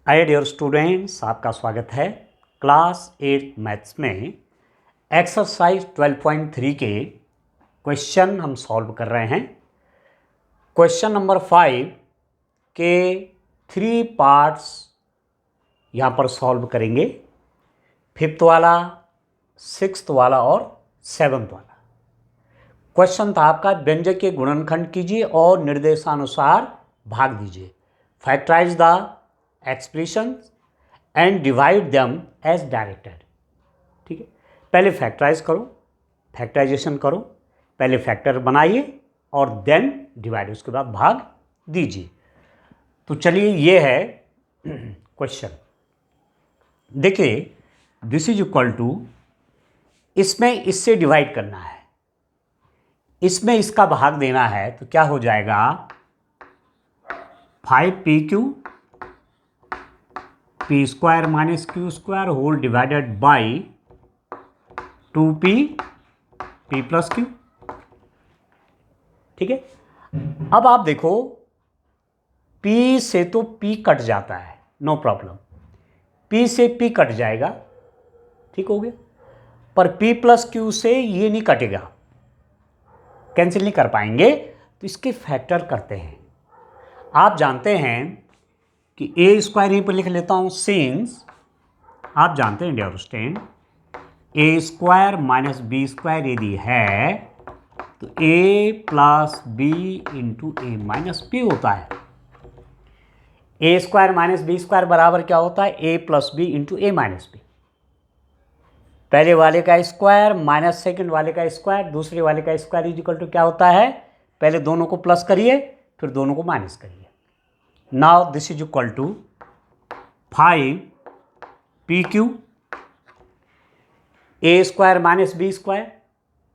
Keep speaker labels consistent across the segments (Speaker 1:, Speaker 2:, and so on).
Speaker 1: Hi dear students, आपका स्वागत है क्लास 8 मैथ्स में एक्सरसाइज 12.3 के क्वेश्चन हम सॉल्व कर रहे हैं। क्वेश्चन नंबर 5 के 3 पार्ट्स यहाँ पर सॉल्व करेंगे, 5th वाला, 6th वाला और 7th वाला। क्वेश्चन था आपका, व्यंजक के गुणनखंड कीजिए और निर्देशानुसार भाग दीजिए। Factorise the expressions and divide them as directed. ठीक है, पहले फैक्टराइज करो, फैक्टराइजेशन करो, पहले फैक्टर बनाइए और देन डिवाइड, उसके बाद भाग दीजिए। तो चलिए, ये है क्वेश्चन। देखिए, दिस इज इक्वल टू, इसमें इससे डिवाइड करना है, इसमें इसका भाग देना है, तो क्या हो जाएगा 5pq P square minus Q square whole divided by 2p p plus Q. ठीक है, अब आप देखो, p से तो p कट जाता है, नो प्रॉब्लम, p से p कट जाएगा, ठीक हो गया। पर p प्लस क्यू से ये नहीं कटेगा, कैंसिल नहीं कर पाएंगे, तो इसके फैक्टर करते हैं। आप जानते हैं कि ए स्क्वायर यहीं पर लिख लेता हूं, सिंस आप जानते हैं डियर स्टूडेंट, ए स्क्वायर माइनस बी स्क्वायर यदि है तो ए plus B into A minus B होता है। A square minus B square बराबर क्या होता है, A plus B into A minus B. पहले वाले का स्क्वायर माइनस सेकंड वाले का स्क्वायर, दूसरे वाले का स्क्वायर इज इक्वल टू क्या होता है, पहले दोनों को प्लस करिए फिर दोनों को माइनस करिए। Now this is equal to 5pq a square minus B square,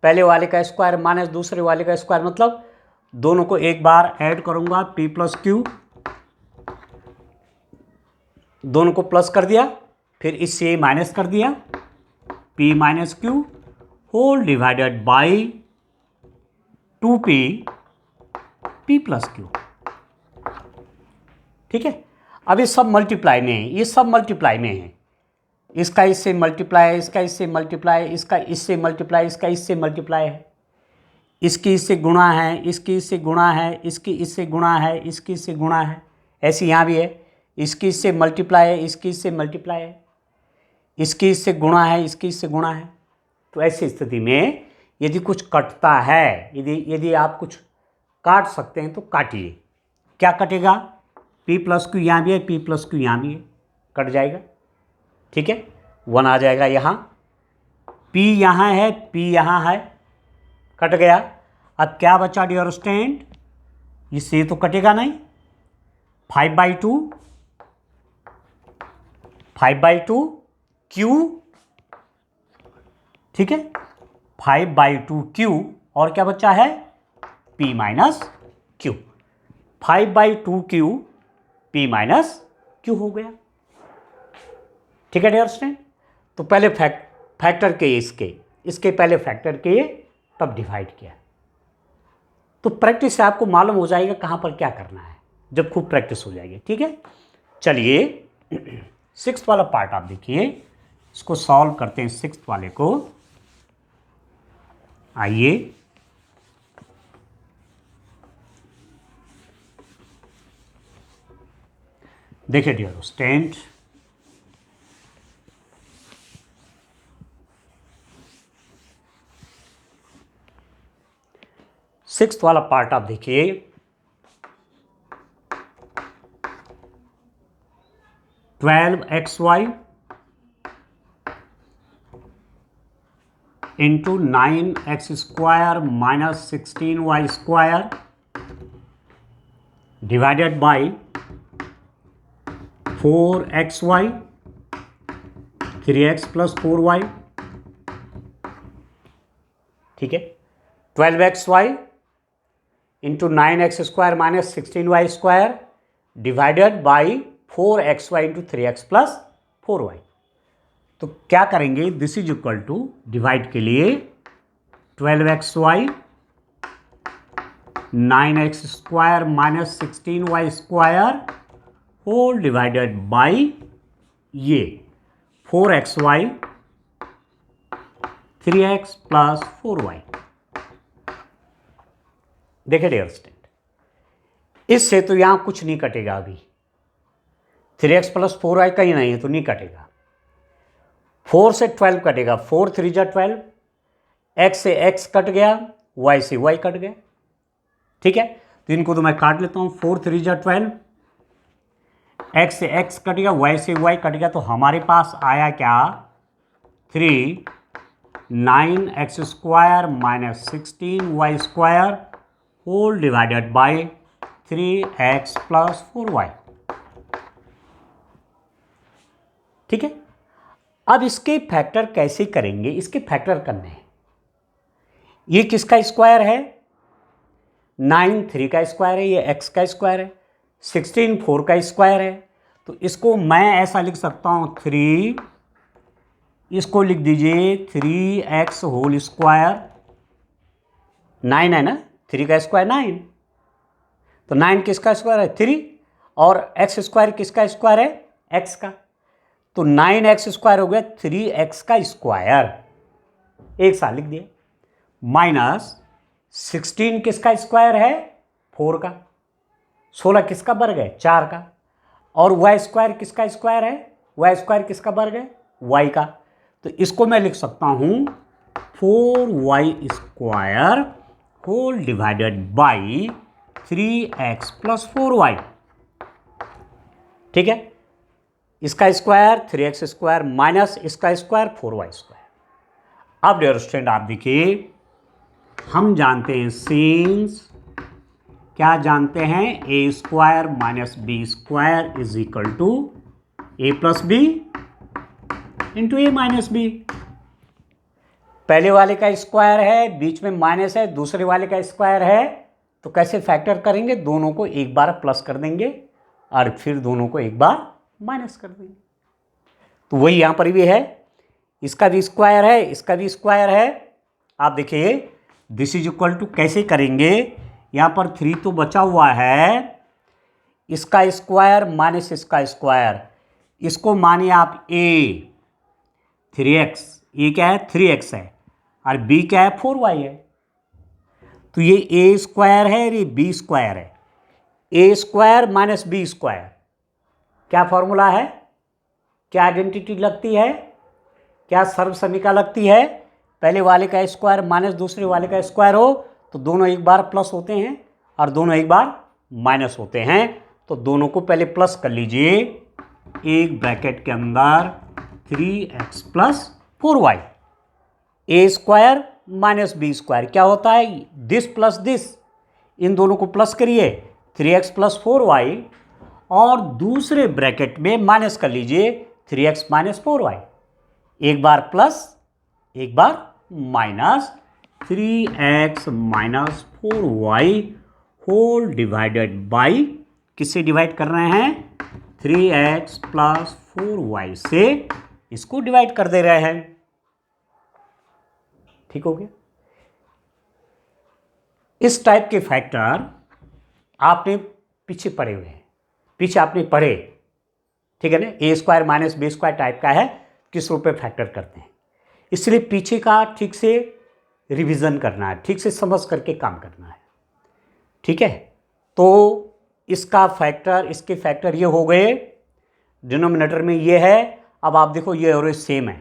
Speaker 1: पहले वाले का स्क्वायर माइनस दूसरे वाले का स्क्वायर, मतलब दोनों को एक बार ऐड करूंगा, p प्लस क्यू, दोनों को प्लस कर दिया, फिर इससे माइनस कर दिया, p minus Q whole divided by 2p p plus Q. ठीक है, अब ये सब मल्टीप्लाई में है, ये सब मल्टीप्लाई में है, इसका इससे मल्टीप्लाई, इसका इससे मल्टीप्लाई, इसका इससे मल्टीप्लाई, इसका इससे मल्टीप्लाई है, इसकी इससे गुणा है, इसकी इससे गुणा है, इसकी इससे गुणा है, इसकी इससे गुणा है, ऐसे यहाँ भी है, इसकी इससे मल्टीप्लाई है, इसकी इससे मल्टीप्लाई है, इसकी इससे गुणा है, इसकी इससे गुणा है। तो ऐसी स्थिति में यदि कुछ कटता है, यदि आप कुछ काट सकते हैं तो काटिए। क्या कटेगा, p प्लस क्यू यहाँ भी है, p प्लस क्यू यहाँ भी है, कट जाएगा। ठीक है, 1 आ जाएगा यहाँ, p यहाँ है, p यहाँ है, कट गया। अब क्या बचा डियर स्टूडेंट, इससे तो कटेगा नहीं, 5/2 q, ठीक है, 5/2 q, और क्या बचा है p minus Q, 5/2 q p minus Q हो गया। ठीक है डियर स्टूडेंट, तो पहले फैक्टर किए, इसके पहले फैक्टर किए तब डिवाइड किया। तो प्रैक्टिस से आपको मालूम हो जाएगा कहाँ पर क्या करना है, जब खूब प्रैक्टिस हो जाएगी। ठीक है, चलिए 6th वाला पार्ट आप देखिए, इसको सॉल्व करते हैं। 6th वाले को आइए, देखिए डियर स्टूडेंट, सिक्स्थ वाला पार्ट आप देखिए, (12xy) into 9x² minus 16y² divided by 4xy 3x plus 4y। ठीक है, 12xy into 9x² minus 16y² divided by 4xy into 3x plus 4y। तो क्या करेंगे, this is equal to, divide के लिए 12xy 9x² minus 16y² whole divided by ये 4xy 3x plus 4y। देखे dear student, इससे तो यहां कुछ नहीं कटेगा अभी, 3x प्लस 4y कहीं नहीं है तो नहीं कटेगा। 4 से 12 कटेगा, 4 3 जा 12, x से x कट गया, y से y कट गया। ठीक है, तो इनको तो मैं काट लेता हूं, 4 3 जा 12, x से x कट गया, y से y कट गया, तो हमारे पास आया क्या 3 9x square minus 16y square whole divided by 3x plus 4y। ठीक है, अब इसके फैक्टर कैसे करेंगे, इसके फैक्टर करने हैं। ये किसका स्क्वायर है, 9 3 का स्क्वायर है, ये x का स्क्वायर है, 16 4 का स्क्वायर है। तो इसको मैं ऐसा लिख सकता हूँ 3, इसको लिख दीजिए 3x होल स्क्वायर, 9 है ना, 3 का स्क्वायर 9, तो 9 किसका स्क्वायर है 3, और x स्क्वायर किसका स्क्वायर है x का, तो 9x स्क्वायर हो गया 3x का स्क्वायर, एक साथ लिख दिया, माइनस 16 किसका स्क्वायर है 4 का, 16 किसका वर्ग है 4 का, और y स्क्वायर किसका स्क्वायर है, y स्क्वायर किसका वर्ग है y का। तो इसको मैं लिख सकता हूं 4y square whole divided by 3x plus 4y। ठीक है, इसका स्क्वायर 3x स्क्वायर माइनस इसका स्क्वायर 4y स्क्वायर। अब डियर स्टूडेंट आप देखिए, हम जानते हैं सिंस, क्या जानते हैं, A square minus B square is equal to A plus B into A minus B. पहले वाले का स्क्वायर है, बीच में माइनस है, दूसरे वाले का स्क्वायर है, तो कैसे फैक्टर करेंगे, दोनों को एक बार प्लस कर देंगे और फिर दोनों को एक बार माइनस कर देंगे। तो वही यहां पर भी है, इसका भी स्क्वायर है, इसका भी स्क्वायर है। आप देखिए दिस इज इक्वल टू कैसे करेंगे, यहां पर 3 तो बचा हुआ है, इसका स्क्वायर माइनस इसका स्क्वायर, इसको मानिए आप a 3x, ये क्या है 3x है, और b क्या है 4y है, तो ये a स्क्वायर है और ये b स्क्वायर है, a square minus b square, क्या फॉर्मूला है, क्या आइडेंटिटी लगती है, क्या सर्वसमीका लगती है, पहले वाले का स्क्वायर माइनस दूसरे वाले का स्क्वायर हो तो दोनों एक बार प्लस होते हैं और दोनों एक बार माइनस होते हैं। तो दोनों को पहले प्लस कर लीजिए, एक ब्रैकेट के अंदर 3x प्लस 4y, ए स्क्वायर माइनस बी स्क्वायर क्या होता है दिस प्लस दिस, इन दोनों को प्लस करिए 3x प्लस 4y, और दूसरे ब्रैकेट में माइनस कर लीजिए 3x माइनस 4y, एक बार प्लस एक बार minus 3x minus 4y whole divided by, किससे डिवाइड कर रहे हैं 3x प्लस 4y से, इसको डिवाइड कर दे रहे हैं। ठीक हो गया, इस टाइप के फैक्टर आपने पीछे पढ़े हुए हैं, पीछे आपने पढ़े, ठीक है ना, A square minus B square type का है, किस रूप में फैक्टर करते हैं, इसलिए पीछे का ठीक से रिवीजन करना है, ठीक से समझ करके काम करना है। ठीक है, तो इसका फैक्टर, इसके फैक्टर ये हो गए, डिनोमिनेटर में ये है, अब आप देखो ये और सेम है,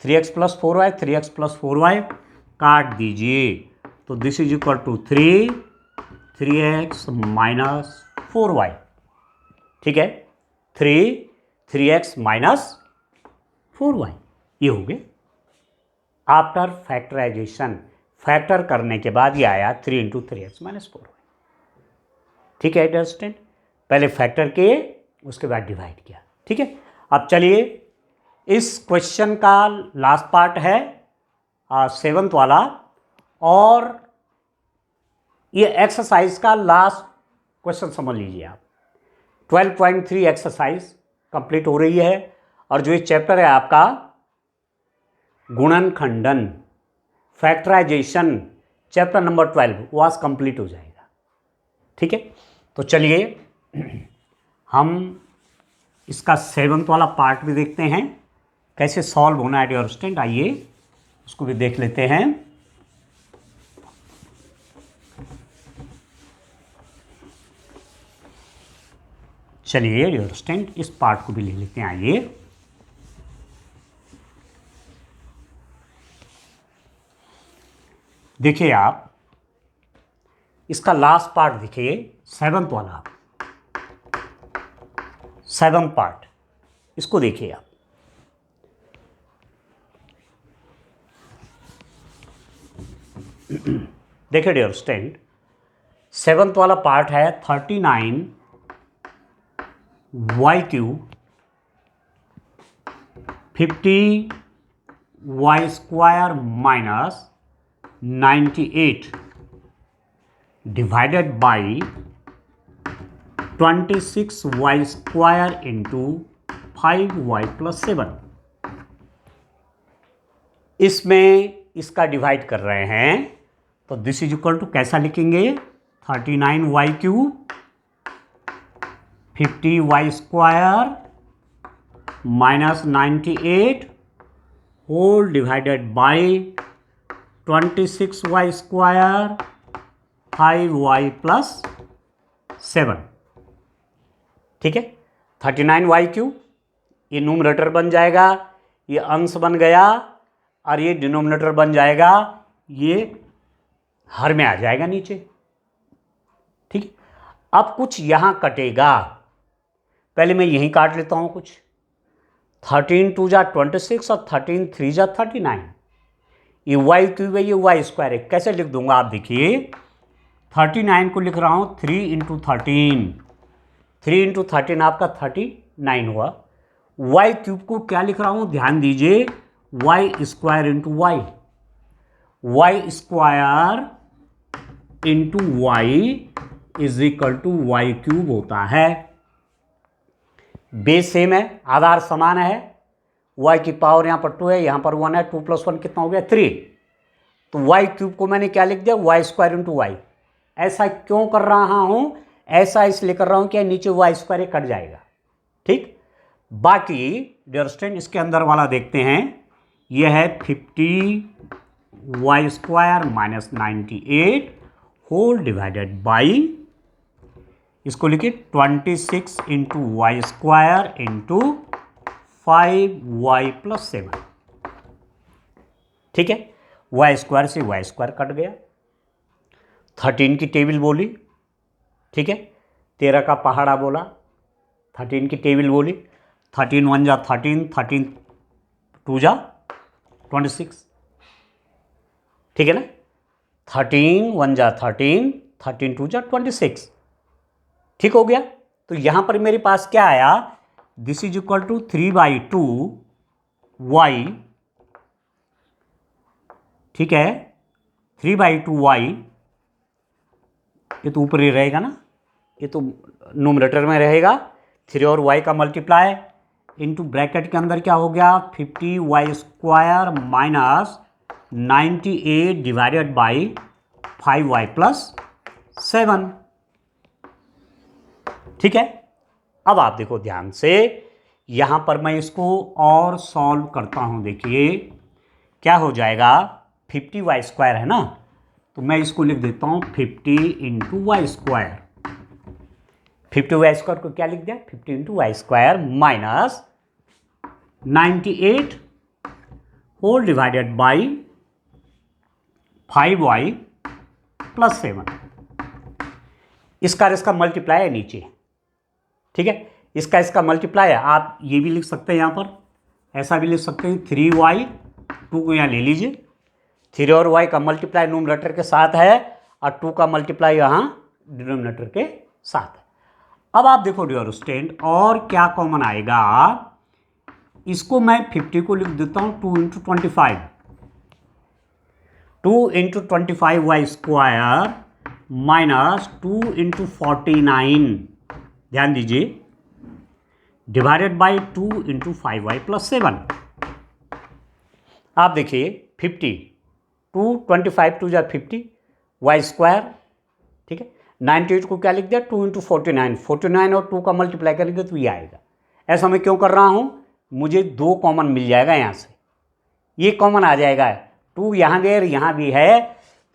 Speaker 1: 3x plus 4y 3x plus 4y काट दीजिए, तो this is equal to 3x minus 4y। ठीक है, 3x माइनस 4y, ये हो गए आफ्टर फैक्टराइजेशन, फैक्टर करने के बाद ये आया 3 इंटू 3x माइनस 4y। ठीक है डियर स्टूडेंट, पहले फैक्टर किए उसके बाद डिवाइड किया। ठीक है, अब चलिए इस क्वेश्चन का लास्ट पार्ट है 7th वाला, और ये एक्सरसाइज का लास्ट क्वेश्चन समझ लीजिए आप। 12.3 एक्सरसाइज कंप्लीट हो रही है, और जो ये चैप्टर है आपका गुणन खंडन फैक्टराइजेशन चैप्टर नंबर 12 वो आज कंप्लीट हो जाएगा। ठीक है, तो चलिए हम इसका 7th वाला पार्ट भी देखते हैं कैसे सॉल्व होना है डियर स्टूडेंट। आइए उसको भी देख लेते हैं। चलिए डियर स्टूडेंट इस पार्ट को भी ले लेते हैं। आइए देखिए आप इसका लास्ट पार्ट देखिए 7th वाला 7th पार्ट, इसको देखिए आप। देखिए डियर स्टूडेंट 7th वाला पार्ट है 39 Y cube 50 Y square minus 98 divided by 26 Y square into 5 Y plus 7। इसमें इसका डिवाइड कर रहे हैं तो दिस इज इक्वल टू कैसा लिखेंगे 39 Y cube 50 Y square minus 98 whole divided by 26 Y square 5 Y plus 7। ठीक है 39 वाई क्यूब ये न्यूमरेटर बन जाएगा, ये अंश बन गया और ये डिनोमिनेटर बन जाएगा, ये हर में आ जाएगा नीचे। ठीक है अब कुछ यहां कटेगा, पहले मैं यहीं काट लेता हूं कुछ। 13 2 जा 26 और 13 3 जा 39। ये वाई क्यूब है, ये वाई स्क्वायर है। कैसे लिख दूंगा आप देखिए 39 को लिख रहा हूं 3 इंटू 13, 3 इंटू 13 आपका 39 हुआ। वाई क्यूब को क्या लिख रहा हूं ध्यान दीजिए Y square into Y, Y square into Y is equal to Y cube होता है। बेस सेम है, आधार समान है। वाई की पावर यहाँ पर 2 है, यहाँ पर 1 है, 2 + 1 कितना हो गया 3। तो वाई क्यूब को मैंने क्या लिख दिया वाई स्क्वायर इंटू वाई। ऐसा क्यों कर रहा हूं, ऐसा इसलिए कर रहा हूं कि नीचे वाई स्क्वायर कट जाएगा। ठीक बाकी डियर स्टूडेंट इसके अंदर वाला देखते हैं। यह है 50 Y square minus 98 whole divided by, इसको लिखिए 26 into Y square into 5 Y plus 7। ठीक है वाई स्क्वायर से वाई स्क्वायर कट गया। 13 की टेबल बोली, ठीक है 13 का पहाड़ा बोला, 13 की टेबल बोली। 13 1 जा 13, 13 2 जा 26। ठीक है ना 13 1 जा 13, 13 2 जा 26। ठीक हो गया। तो यहां पर मेरे पास क्या आया this is equal to 3/2 Y. ठीक है 3/2 वाई, ये तो ऊपर ही रहेगा ना, ये तो न्यूमरेटर में रहेगा। 3 और वाई का मल्टीप्लाई इंटू ब्रैकेट के अंदर क्या हो गया 50 Y square minus 98 divided by 5 Y plus 7। ठीक है अब आप देखो ध्यान से, यहां पर मैं इसको और सॉल्व करता हूं। देखिए क्या हो जाएगा 50 वाई स्क्वायर है ना, तो मैं इसको लिख देता हूं 50 into Y square. 50 Y square को क्या लिख दिया 50 into Y square minus 98 whole divided by 5 Y plus 7। इसका मल्टीप्लाई है नीचे। ठीक है इसका मल्टीप्लाई है। आप ये भी लिख सकते हैं यहाँ पर, ऐसा भी लिख सकते हैं 3y, 2 को यहाँ ले लीजिए। 3 और y का मल्टीप्लाई न्यूमरेटर के साथ है और 2 का मल्टीप्लाई यहाँ डिनोमिनेटर के साथ है। अब आप देखो डियर स्टूडेंट और क्या कॉमन आएगा, इसको मैं 50 को लिख देता हूँ 2 into 25, 2 into 25 Y square minus 2 into 49, ध्यान दीजिए divided by 2 into 5 Y plus 7। आप देखिए 50 2 25 2 जा 50 वाई स्क्वायर। ठीक है 98 को क्या लिख दिया 2 इंटू 49, 49 और 2 का मल्टीप्लाई करेंगे तो ये आएगा। ऐसा मैं क्यों कर रहा हूँ, मुझे 2 कॉमन मिल जाएगा यहाँ से, ये कॉमन आ जाएगा, 2 यहाँ भी है यहाँ भी है,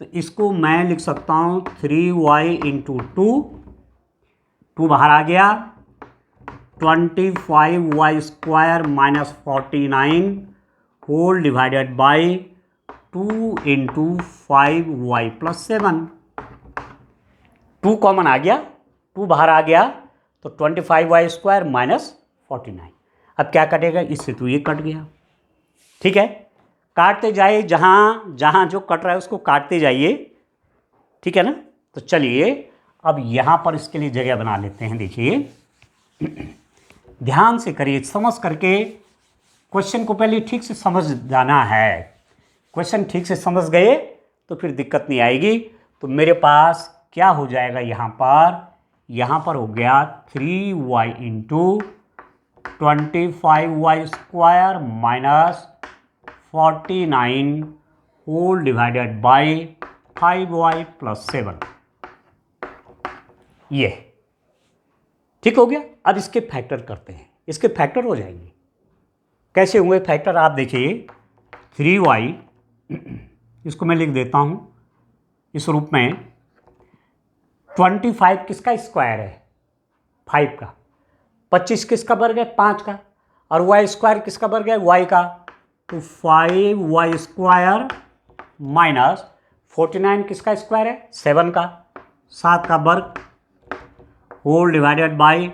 Speaker 1: तो इसको मैं लिख सकता हूँ 3y इंटू 2 बाहर आ गया, 25y square minus 49 whole divided by 2 into 5y plus 7। 2 common आ गया, 2 बाहर आ गया, तो 25y स्क्वायर माइनस 49। अब क्या कटेगा, इससे तो ये कट गया। ठीक है, काटते जाइए, जहाँ जहाँ जो कट रहा है उसको काटते जाइए। ठीक है ना, तो चलिए अब यहाँ पर इसके लिए जगह बना लेते हैं। देखिए ध्यान से करिए, समझ करके क्वेश्चन को पहले ठीक से समझ जाना है। क्वेश्चन ठीक से समझ गए तो फिर दिक्कत नहीं आएगी। तो मेरे पास क्या हो जाएगा, यहाँ पर हो गया 3y into 25y square minus 49 whole divided by 5y plus 7। ये ठीक हो गया। अब इसके फैक्टर करते हैं, इसके फैक्टर हो जाएंगे। कैसे हुए फैक्टर, आप देखिए 3y, इसको मैं लिख देता हूं इस रूप में, 25 किसका स्क्वायर है, 5 का, 25 किसका वर्ग है, 5 का, और y स्क्वायर किसका वर्ग है, y का, तो 5y स्क्वायर माइनस 49 किसका स्क्वायर है, 7 का, 7 का वर्ग whole divided by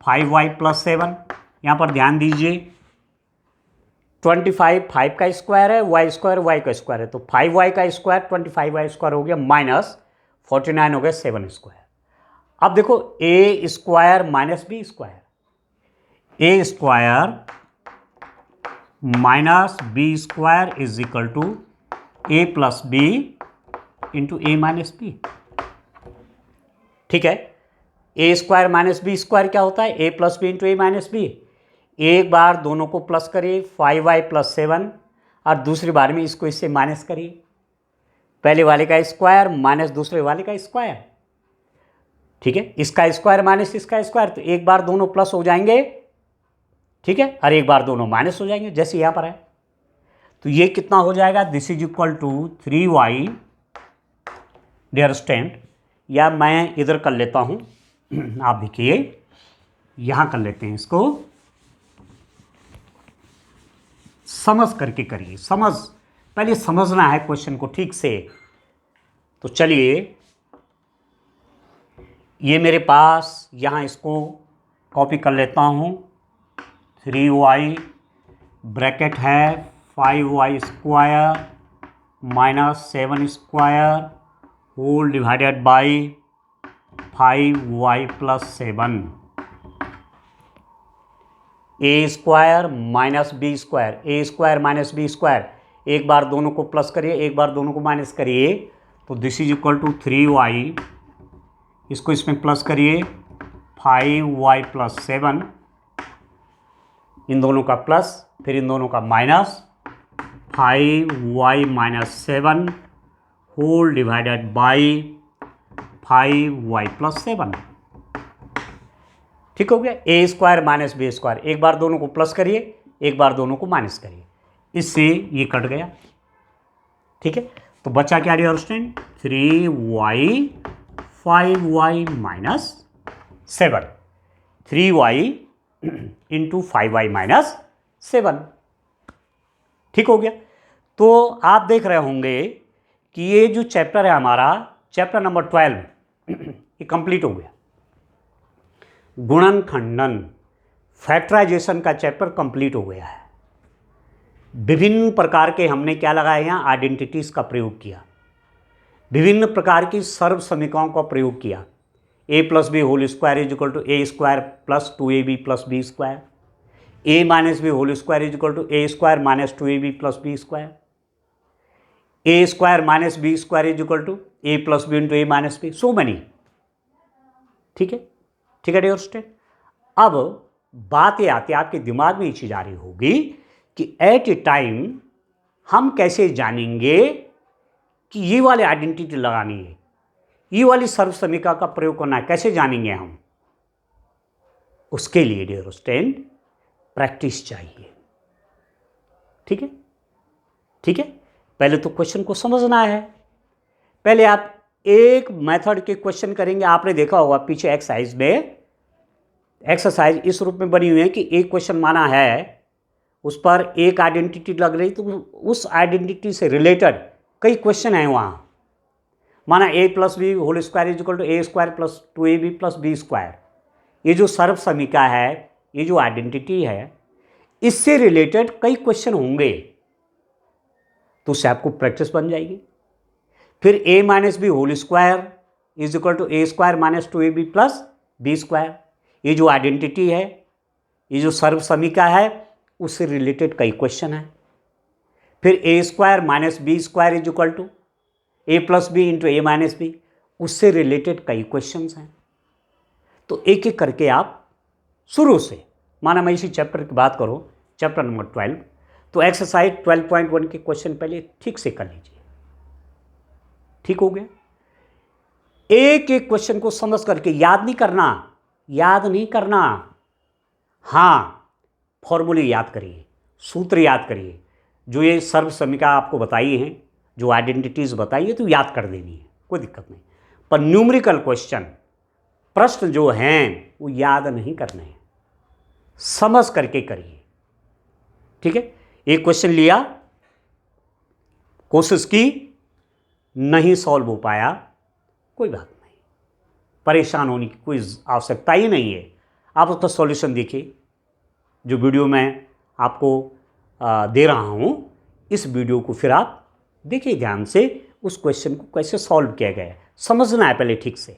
Speaker 1: 5y plus 7। यहाँ पर ध्यान दीजिए, 25 5 का स्क्वायर है, y स्क्वायर y का स्क्वायर है, तो 5y का स्क्वायर 25y स्क्वायर हो गया माइनस 49 हो गया 7 स्क्वायर। अब देखो a square minus B square, a square minus B square is equal to a plus B into A minus B. ठीक है, A square minus B square क्या होता है, A plus B into A minus B. एक बार दोनों को plus करिए 5y प्लस 7, और दूसरी बार में इसको इससे माइनस करिए, पहले वाले का स्क्वायर माइनस दूसरे वाले का स्क्वायर। ठीक है, इसका स्क्वायर माइनस इसका स्क्वायर, तो एक बार दोनों प्लस हो जाएंगे, ठीक है, और एक बार दोनों माइनस हो जाएंगे जैसे यहाँ पर है। तो ये कितना हो जाएगा, this is equal to 3y, dear student, या मैं इधर कर लेता हूँ, आप देखिए यहाँ कर लेते हैं, इसको समझ करके करिए, पहले समझना है क्वेश्चन को ठीक से। तो चलिए ये मेरे पास यहाँ इसको कॉपी कर लेता हूँ, 3y ब्रैकेट है 5y square minus 7 square whole divided by 5y plus 7, A square minus B square, A square minus B square, एक बार दोनों को प्लस करिए एक बार दोनों को माइनस करिए, तो this is equal to 3y, इसको इसमें प्लस करिए 5y प्लस 7, इन दोनों का प्लस फिर इन दोनों का minus, 5y minus 7 whole divided by 5y plus 7। ठीक हो गया, A square minus B square, एक बार दोनों को प्लस करिए एक बार दोनों को माइनस करिए, इससे ये कट गया। ठीक है, तो बचा क्या dear student, 3y 5y minus 7, 3y into 5y minus 7। ठीक हो गया। तो आप देख रहे होंगे कि ये जो चैप्टर है हमारा, चैप्टर नंबर 12, ये कंप्लीट हो गया। गुणन खंडन फैक्टराइजेशन का चैप्टर कंप्लीट हो गया है। विभिन्न प्रकार के हमने क्या लगाया, यहाँ आइडेंटिटीज का प्रयोग किया, विभिन्न प्रकार की सर्व समीकरणों का प्रयोग किया। a plus B whole square is equal to A square plus 2ab plus B square, a minus B whole square is equal to A square minus 2ab plus B square, A square minus B square is equal to A plus B into A minus B, so many. ठीक है, ठीक है dear student. अब बात ये आती है, आपके दिमाग में ये चीज आ रही होगी कि एट ए टाइम हम कैसे जानेंगे कि ये वाली आइडेंटिटी लगानी है, ये वाली सर्व समीकरण का प्रयोग करना है, कैसे जानेंगे हम। उसके लिए डियर स्टूडेंट प्रैक्टिस चाहिए। ठीक है, ठीक है। पहले तो क्वेश्चन को समझना है। पहले आप एक मेथड के क्वेश्चन करेंगे। आपने देखा होगा पीछे एक्सरसाइज में, एक्सरसाइज इस रूप में बनी हुई है कि एक क्वेश्चन माना है, उस पर एक आइडेंटिटी लग रही, तो उस आइडेंटिटी से रिलेटेड कई क्वेश्चन हैं वहाँ। माना a + b whole square is equal to a² + 2ab + b²। ये जो सर्व समीका है, ये जो आइडेंटिटी है, इससे रिलेटेड कई क्वेश्चन होंगे, तो उससे आपको प्रैक्टिस बन जाएगी। फिर a - b whole square is equal to a² - 2ab + b²। ये जो आइडेंटिटी है, ये जो सर्व समीका है, उससे रिलेटेड कई क्वेश्चन हैं। फिर a² - b² is equal to a + b × a - b, उससे रिलेटेड कई क्वेश्चंस हैं। तो एक एक करके आप शुरू से, माना मैं इसी चैप्टर की बात करूं, चैप्टर नंबर 12, तो एक्सरसाइज 12.1 के क्वेश्चन पहले ठीक से कर लीजिए। ठीक हो गया? एक एक क्वेश्चन को समझ करके याद नहीं करना, याद नहीं करना, हाँ फॉर्मूले याद करिए, सूत्र याद करिए। जो ये सर्व समीका आपको बताई हैं, जो आइडेंटिटीज बताई है, तो याद कर देनी है, कोई दिक्कत नहीं। पर न्यूमेरिकल क्वेश्चन, प्रश्न जो हैं वो याद नहीं करने हैं, समझ करके करिए। ठीक है? एक क्वेश्चन लिया, कोशिश की, नहीं सॉल्व हो पाया, कोई बात नहीं, परेशान होने की कोई आवश्यकता ही नहीं है। आप उसका सॉल्यूशन देखिए, जो वीडियो मैं आपको दे रहा हूं, इस वीडियो को फिर आप देखिए ध्यान से, उस क्वेश्चन को कैसे सॉल्व किया गया है, समझना है पहले ठीक से।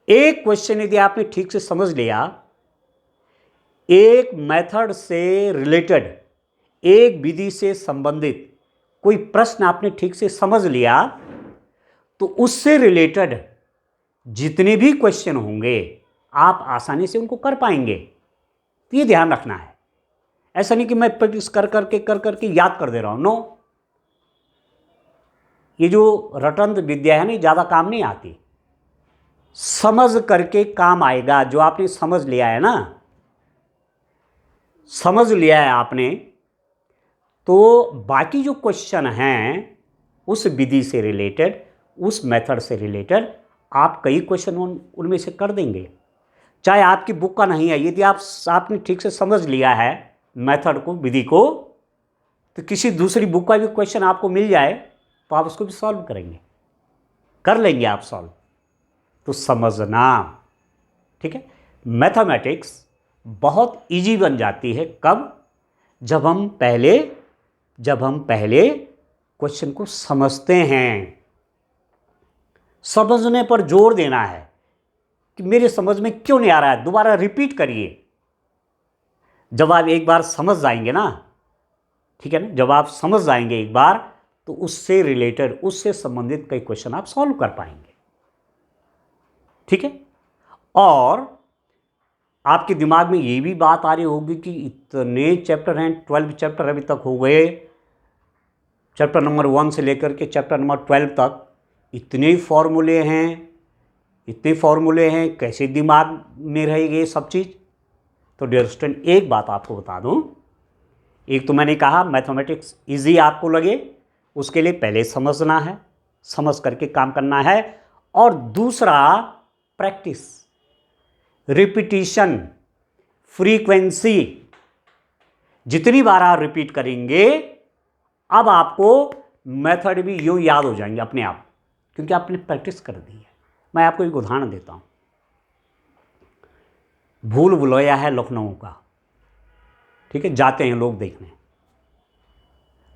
Speaker 1: एक क्वेश्चन यदि आपने ठीक से समझ लिया, एक मेथड से रिलेटेड, एक विधि से संबंधित कोई प्रश्न आपने ठीक से समझ लिया, तो उससे रिलेटेड जितने भी क्वेश्चन होंगे आप आसानी से उनको कर पाएंगे। तो ये ध्यान रखना है। ऐसा नहीं कि मैं प्रैक्टिस कर करके याद कर दे रहा हूं, नो। ये जो रटंत विद्या है ना, ज़्यादा काम नहीं आती, समझ करके काम आएगा। जो आपने समझ लिया है ना, समझ लिया है आपने, तो बाकी जो क्वेश्चन हैं उस विधि से रिलेटेड, उस मेथड से रिलेटेड आप कई क्वेश्चन उनमें से कर देंगे। चाहे आपकी बुक का नहीं है, यदि आपने ठीक से समझ लिया है मेथड को, विधि को, तो किसी दूसरी बुक का भी क्वेश्चन आपको मिल जाए तो आप उसको भी सॉल्व करेंगे, कर लेंगे आप सॉल्व। तो समझना, ठीक है? मैथमेटिक्स बहुत इजी बन जाती है कब? जब हम पहले क्वेश्चन को समझते हैं। समझने पर जोर देना है कि मेरे समझ में क्यों नहीं आ रहा है, दोबारा रिपीट करिए। जब आप एक बार समझ जाएंगे ना, ठीक है ना, जब आप समझ जाएंगे एक बार, तो उससे रिलेटेड, उससे संबंधित कई क्वेश्चन आप सॉल्व कर पाएंगे। ठीक है? और आपके दिमाग में ये भी बात आ रही होगी कि इतने चैप्टर हैं, 12 चैप्टर अभी तक हो गए, चैप्टर नंबर 1 से लेकर के चैप्टर नंबर 12 तक इतने फॉर्मूले हैं, कैसे दिमाग में रहेंगे सब चीज़? तो डियर स्टूडेंट, एक बात आपको बता दूं, एक तो मैंने कहा मैथमेटिक्स इजी आपको लगे, उसके लिए पहले समझना है, समझ करके काम करना है। और दूसरा प्रैक्टिस, रिपीटिशन, फ्रीक्वेंसी, जितनी बार आप रिपीट करेंगे, अब आपको मेथड भी यूं याद हो जाएंगे अपने आप, क्योंकि आपने प्रैक्टिस कर दी है। मैं आपको एक उदाहरण देता हूं। भूल भुलैया है लखनऊ का, ठीक है, जाते हैं लोग देखने।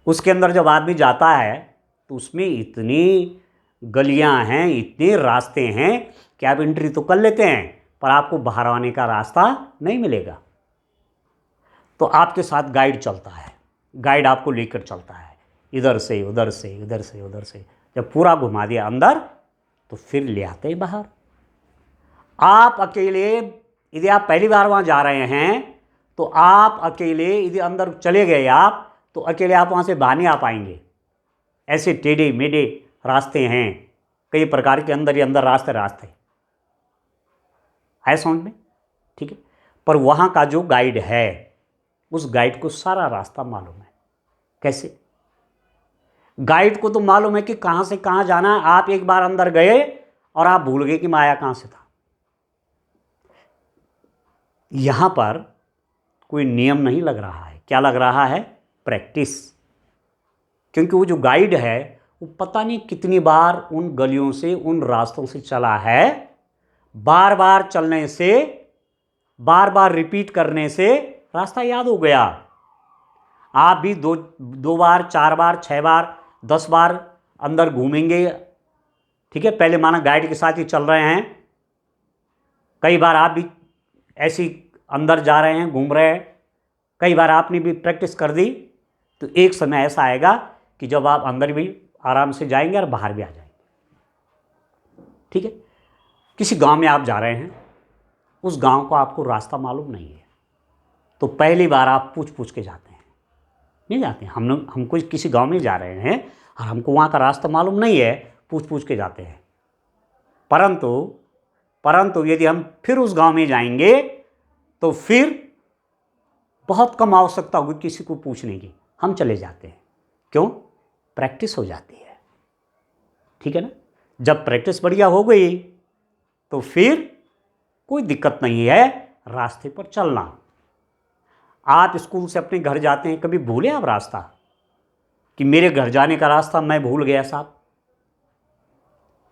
Speaker 1: उसके अंदर जब आदमी जाता है तो उसमें इतनी गलियां हैं, इतने रास्ते हैं कि आप एंट्री तो कर लेते हैं, पर आपको बाहर आने का रास्ता नहीं मिलेगा। तो आपके साथ गाइड चलता है, गाइड आपको लेकर चलता है, इधर से उधर से, इधर से उधर से। जब पूरा घुमा दिया अंदर, तो फिर ले आते हैं बाहर। आप अकेले, यदि आप पहली बार वहाँ जा रहे हैं, तो आप अकेले यदि अंदर चले गए आप, तो अकेले आप वहाँ से बाहर नहीं आ पाएंगे। ऐसे टेढ़े मेढ़े रास्ते हैं, कई प्रकार के, अंदर ही अंदर रास्ते आए समझ में? ठीक है? पर वहाँ का जो गाइड है उस गाइड को सारा रास्ता मालूम है। कैसे? गाइड को तो मालूम है कि कहाँ से कहाँ जाना है। आप एक बार अंदर गए और आप भूल गए कि मैं आया कहाँ से था। यहाँ पर कोई नियम नहीं लग रहा है। क्या लग रहा है? प्रैक्टिस। क्योंकि वो जो गाइड है वो पता नहीं कितनी बार उन गलियों से, उन रास्तों से चला है। बार बार चलने से, बार बार रिपीट करने से रास्ता याद हो गया। आप भी दो बार, 4 बार, 6 बार, 10 बार अंदर घूमेंगे, ठीक है। पहले माना गाइड के साथ ही चल रहे हैं, कई बार आप भी ऐसी अंदर जा रहे हैं, घूम रहे हैं, कई बार आपने भी प्रैक्टिस कर दी, तो एक समय ऐसा आएगा कि जब आप अंदर भी आराम से जाएंगे और बाहर भी आ जाएंगे, ठीक है। किसी गांव में आप जा रहे हैं, उस गांव को आपको रास्ता मालूम नहीं है, तो पहली बार आप पूछ पूछ के जाते हैं, नहीं जाते। हम कोई किसी गांव में जा रहे हैं और हमको वहाँ का रास्ता मालूम नहीं है, पूछ पूछ के जाते हैं। परंतु यदि हम फिर उस गांव में जाएंगे तो फिर बहुत कम आवश्यकता होगी किसी को पूछने की, हम चले जाते हैं। क्यों? प्रैक्टिस हो जाती है, ठीक है ना। जब प्रैक्टिस बढ़िया हो गई तो फिर कोई दिक्कत नहीं है रास्ते पर चलना। आप स्कूल से अपने घर जाते हैं, कभी भूले आप रास्ता कि मेरे घर जाने का रास्ता मैं भूल गया साहब?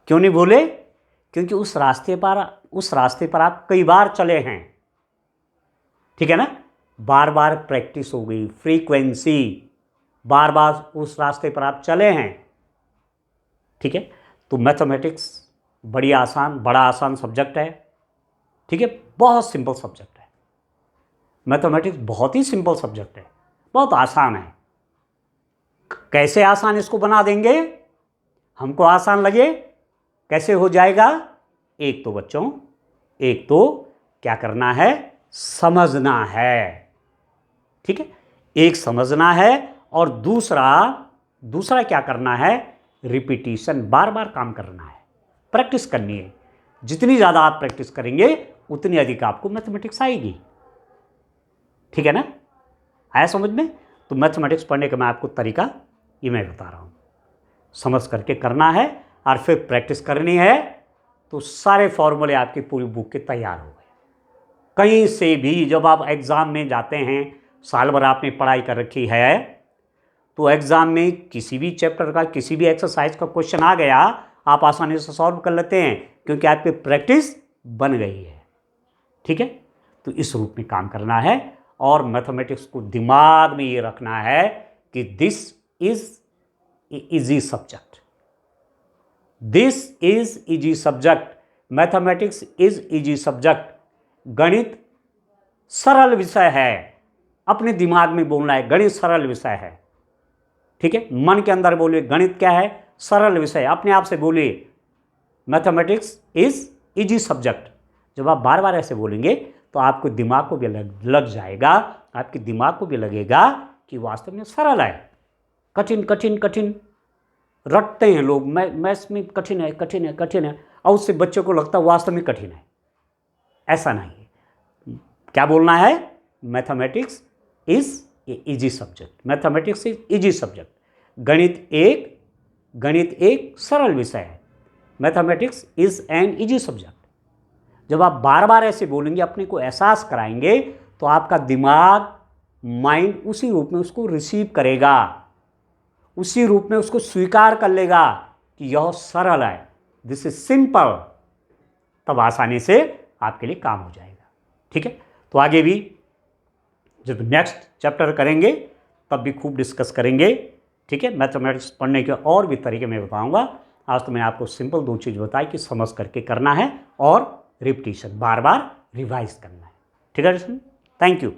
Speaker 1: क्यों नहीं भूले? क्योंकि उस रास्ते पर आप कई बार चले हैं, ठीक है ना। बार बार प्रैक्टिस हो गई, फ्रीक्वेंसी, बार बार उस रास्ते पर आप चले हैं, ठीक है। तो मैथमेटिक्स बड़ा आसान सब्जेक्ट है, ठीक है। बहुत सिंपल सब्जेक्ट है मैथमेटिक्स, बहुत ही सिंपल सब्जेक्ट है, बहुत आसान है। कैसे आसान इसको बना देंगे, हमको आसान लगे, कैसे हो जाएगा? एक तो बच्चों, एक तो क्या करना है? समझना है, ठीक है। एक समझना है और दूसरा क्या करना है? रिपीटिशन, बार बार काम करना है, प्रैक्टिस करनी है। जितनी ज़्यादा आप प्रैक्टिस करेंगे उतनी अधिक आपको मैथमेटिक्स आएगी, ठीक है ना। आया समझ में? तो मैथमेटिक्स पढ़ने का मैं आपको तरीका ये मैं बता रहा हूँ, समझ करके करना है और फिर प्रैक्टिस करनी है, तो सारे फॉर्मूले आपकी पूरी बुक के तैयार हो गए। कहीं से भी जब आप एग्ज़ाम में जाते हैं, साल भर आपने पढ़ाई कर रखी है, तो एग्ज़ाम में किसी भी चैप्टर का, किसी भी एक्सरसाइज का क्वेश्चन आ गया, आप आसानी से सॉल्व कर लेते हैं, क्योंकि आपकी प्रैक्टिस बन गई है, ठीक है। तो इस रूप में काम करना है और मैथमेटिक्स को दिमाग में ये रखना है कि this is easy subject, this is easy subject, mathematics is easy subject. गणित सरल विषय है, अपने दिमाग में बोलना है, गणित सरल विषय है, ठीक है। मन के अंदर बोलिए गणित क्या है? सरल विषय। अपने आप से बोलिए मैथमेटिक्स इज इजी सब्जेक्ट। जब आप बार बार ऐसे बोलेंगे तो आपको दिमाग को भी लग जाएगा, आपके दिमाग को भी लगेगा कि वास्तव में सरल है। कठिन रटते हैं लोग, मैथ्स में कठिन है, और उससे बच्चों को लगता है वास्तव में कठिन है। ऐसा नहीं है। क्या बोलना है? Mathematics is easy subject, mathematics is easy subject. गणित एक सरल विषय है, mathematics is an easy subject. जब आप बार बार ऐसे बोलेंगे, अपने को एहसास कराएंगे, तो आपका दिमाग, माइंड उसी रूप में उसको रिसीव करेगा, उसी रूप में उसको स्वीकार कर लेगा कि यह सरल है, दिस इज सिंपल। तब आसानी से आपके लिए काम हो जाएगा, ठीक है। तो आगे भी जब नेक्स्ट चैप्टर करेंगे तब भी खूब डिस्कस करेंगे, ठीक है। मैथमेटिक्स पढ़ने के और भी तरीके मैं बताऊंगा। आज तो मैंने आपको सिंपल 2 चीज़ बताई कि समझ करके करना है और रिपीटिशन, बार बार रिवाइज करना है, ठीक है। Thank you.